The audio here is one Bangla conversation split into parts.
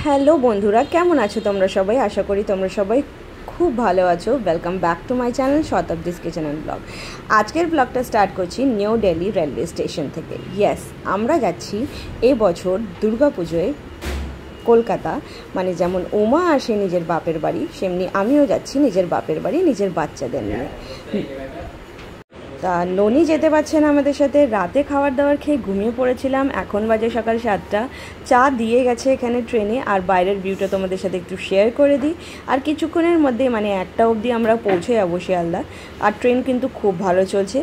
হ্যালো বন্ধুরা, কেমন আছো তোমরা সবাই? আশা করি তোমরা সবাই খুব ভালো আছো। Welcome back to my channel Shatabdi's kitchen and blog. আজকের ব্লগটা স্টার্ট করছি নিউ দিল্লি রেলওয়ে স্টেশন থেকে। ইয়েস, আমরা যাচ্ছি এবছর দুর্গাপুজোয় কলকাতা। মানে যেমন উমা আসে নিজের বাপের বাড়ি, সেমনি আমিও যাচ্ছি নিজের বাপের বাড়ি নিজের বাচ্চাদের নিয়ে। তা ননি যেতে পারছে না আমাদের সাথে। রাতে খাবার দাবার খেয়ে ঘুমিয়ে পড়েছিলাম। এখন বাজে সকাল 7টা। চা দিয়ে গেছে এখানে ট্রেনে। আর বাইরের ভিউটা তোমাদের সাথে একটু শেয়ার করে দিই। আর কিছুক্ষণের মধ্যে মানে 1টা অবধি আমরা পৌঁছে যাবো শিয়ালদা। আর ট্রেন কিন্তু খুব ভালো চলছে।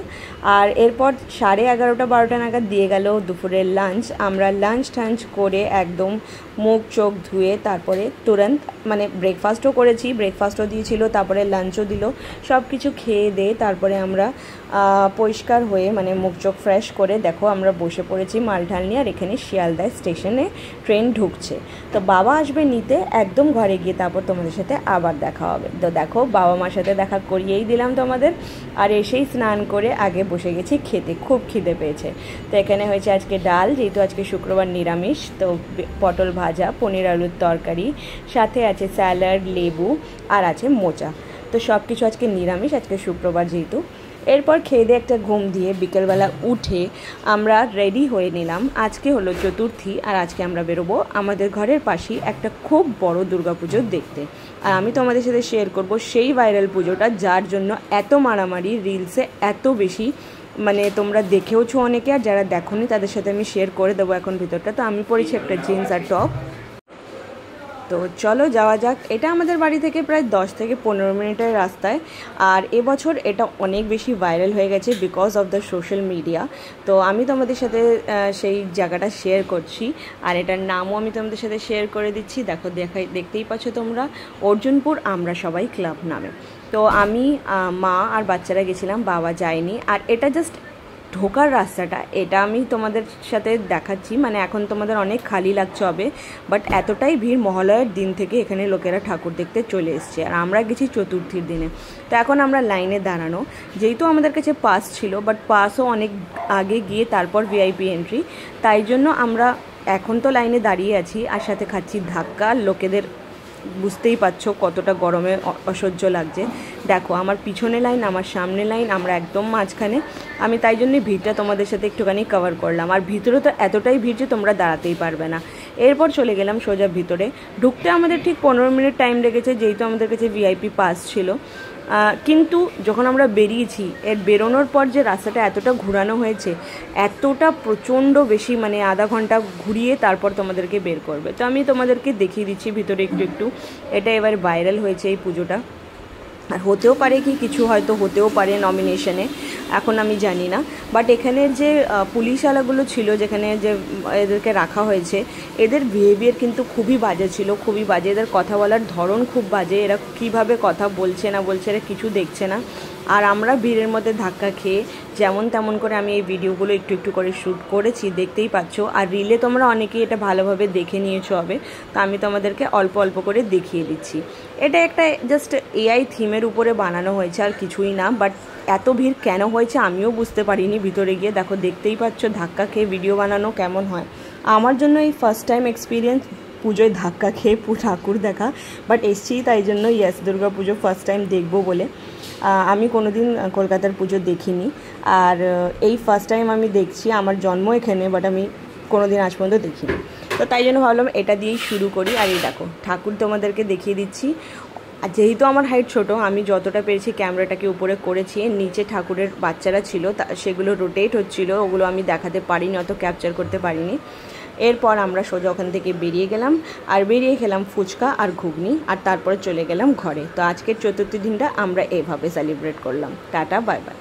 আর এরপর 11:30-12টা নাগাদ দিয়ে গেল দুপুরের লাঞ্চ। আমরা লাঞ্চ করে একদম মুখ চোখ ধুয়ে তারপরে তুরন্ত মানে ব্রেকফাস্টও করেছি, ব্রেকফাস্টও দিয়েছিল, তারপরে লাঞ্চও দিল। সব কিছু খেয়ে দিয়ে তারপরে আমরা পরিষ্কার হয়ে মানে মুখ চোখ ফ্রেশ করে দেখো আমরা বসে পড়েছি মালঢাল নিয়ে। আর এখানে শিয়ালদা স্টেশনে ট্রেন ঢুকছে। তো বাবা আসবে নিতে, একদম ঘরে গিয়ে তারপর তোমাদের সাথে আবার দেখা হবে। তো দেখো বাবা মার সাথে দেখা করিয়েই দিলাম তোমাদের। আর এসেই স্নান করে আগে বসে গেছি খেতে, খুব খিদে পেয়েছে। তো এখানে হয়েছে আজকে ডাল, যেহেতু আজকে শুক্রবার নিরামিষ, তো পটল ভাজা, পনির আলুর তরকারি, সাথে আছে স্যালাড, লেবু আর আছে মোচা। তো সব কিছু আজকে নিরামিষ, আজকে শুক্রবার যেহেতু। এরপর খেয়ে দিয়ে একটা ঘুম দিয়ে বিকেলবেলা উঠে আমরা রেডি হয়ে নিলাম। আজকে হলো চতুর্থী, আর আজকে আমরা বেরোবো আমাদের ঘরের পাশেই একটা খুব বড় দুর্গাপুজো দেখতে। আর আমি তোমাদের সাথে শেয়ার করব সেই ভাইরাল পুজোটা, যার জন্য এত মারামারি রিলসে, এত বেশি মানে তোমরা দেখেওছো অনেকে, আর যারা দেখোনি তাদের সাথে আমি শেয়ার করে দেবো এখন ভিতরটা। তো আমি পরেছি একটা জিন্স আর টপ। তো চলো যাওয়া যাক। এটা আমাদের বাড়ি থেকে প্রায় 10 থেকে 15 মিনিটের রাস্তায়। আর এবছর এটা অনেক বেশি ভাইরাল হয়ে গেছে because of the social media. তো আমি তোমাদের সাথে সেই জায়গাটা শেয়ার করছি, আর এটার নামও আমি তোমাদের সাথে শেয়ার করে দিচ্ছি। দেখতেই পাচ্ছ তোমরা, অর্জুনপুর আমরা সবাই ক্লাব নামে। তো আমি মা আর বাচ্চারা গেছিলাম, বাবা যায়নি। আর এটা জাস্ট ঢোকার রাস্তাটা, এটা আমি তোমাদের সাথে দেখাচ্ছি। মানে এখন তোমাদের অনেক খালি লাগছে হবে, বাট এতটাই ভিড় মহালয়ার দিন থেকে এখানে লোকেরা ঠাকুর দেখতে চলে এসছে। আর আমরা গেছি চতুর্থীর দিনে। তো এখন আমরা লাইনে দাঁড়ানো, যেহেতু আমাদের কাছে পাস ছিল, বাট পাসও অনেক আগে গিয়ে তারপর ভিআইপি এন্ট্রি, তাই জন্য আমরা এখন তো লাইনে দাঁড়িয়ে আছি। আর সাথে খাচ্ছি ধাক্কা লোকেদের। বুঝতেই পারছো কতটা গরমে অসহ্য লাগছে। দেখো আমার পিছনে লাইন, আমার সামনে লাইন, আমরা একদম মাঝখানে। আমি তাই জন্যই ভিড়টা তোমাদের সাথে একটুখানি কভার করলাম। আর ভিতরে তো এতটাই ভিড় যে তোমরা দাঁড়াতেই পারবে না। এরপর চলে গেলাম সোজা ভিতরে। ঢুকতে আমাদের ঠিক 15 মিনিট টাইম লেগেছে, যেহেতু আমাদের কাছে ভিআইপি পাস ছিল। কিন্তু যখন আমরা বেরিয়েছি, এর বেরোনোর পর যে রাস্তাটা এতটা ঘোরানো হয়েছে, এতটা প্রচণ্ড বেশি, মানে আধা ঘন্টা ঘুরিয়ে তারপর তোমাদেরকে বের করবে। তো আমি তোমাদেরকে দেখিয়ে দিচ্ছি ভিতরে একটু। এটা এবার ভাইরাল হয়েছে এই পুজোটা। আর হতেও পারে কি কিছু হয়তো হতেও পারে নমিনেশনে, এখন আমি জানি না। বাট এখানের যে পুলিশওয়ালাগুলো ছিল, যেখানে যে এদেরকে রাখা হয়েছে, এদের বিহেভিয়ার কিন্তু খুবই বাজে ছিল, খুবই বাজে। এদের কথা বলার ধরন খুব বাজে। এরা কীভাবে কথা বলছে না বলছে, এরা কিছু দেখছে না। আর আমরা ভিড়ের মধ্যে ধাক্কা খেয়ে যেমন তেমন করে আমি এই ভিডিওগুলো একটু করে শ্যুট করেছি, দেখতেই পাচ্ছ। আর রিলে তোমরা অনেকেই এটা ভালোভাবে দেখে নিয়েছো হবে, তো আমি তোমাদেরকে অল্প অল্প করে দেখিয়ে দিচ্ছি। এটা একটা জাস্ট এআই থিমের উপরে বানানো হয়েছে, আর কিছুই না। বাট এত ভিড় কেন হয়েছে আমিও বুঝতে পারিনি ভিতরে গিয়ে। দেখো দেখতেই পাচ্ছ ধাক্কা খেয়ে ভিডিও বানানো কেমন হয়। আমার জন্য এই ফার্স্ট টাইম এক্সপিরিয়েন্স পুজোয় ধাক্কা খেয়ে ঠাকুর দেখা। বাট এসছি তাই জন্য ইয়েস, দুর্গা পুজো ফার্স্ট টাইম দেখবো বলে। আমি কোনো দিন কলকাতার পুজো দেখিনি, আর এই ফার্স্ট টাইম আমি দেখছি। আমার জন্ম এখানে, বাট আমি কোনো দিন আজ পর্যন্ত দেখিনি। তো তাই জন্য ভাবলাম এটা দিয়েই শুরু করি। আর এই দেখো ঠাকুর তোমাদেরকে দেখিয়ে দিচ্ছি। আর যেহেতু আমার হাইট ছোট, আমি যতটা পেরেছি ক্যামেরাটাকে উপরে করেছি। নিচে ঠাকুরের বাচ্চারা ছিল, সেগুলো রোটেট হচ্ছিলো, ওগুলো আমি দেখাতে পারিনি, অত ক্যাপচার করতে পারিনি। এরপর আমরা সোজা ওখান থেকে বেরিয়ে গেলাম, আর বেরিয়ে খেলাম ফুচকা আর ঘুগনি, আর তারপরে চলে গেলাম ঘরে। তো আজকের চতুর্থী দিনটা আমরা এভাবে সেলিব্রেট করলাম। Tata, bye bye.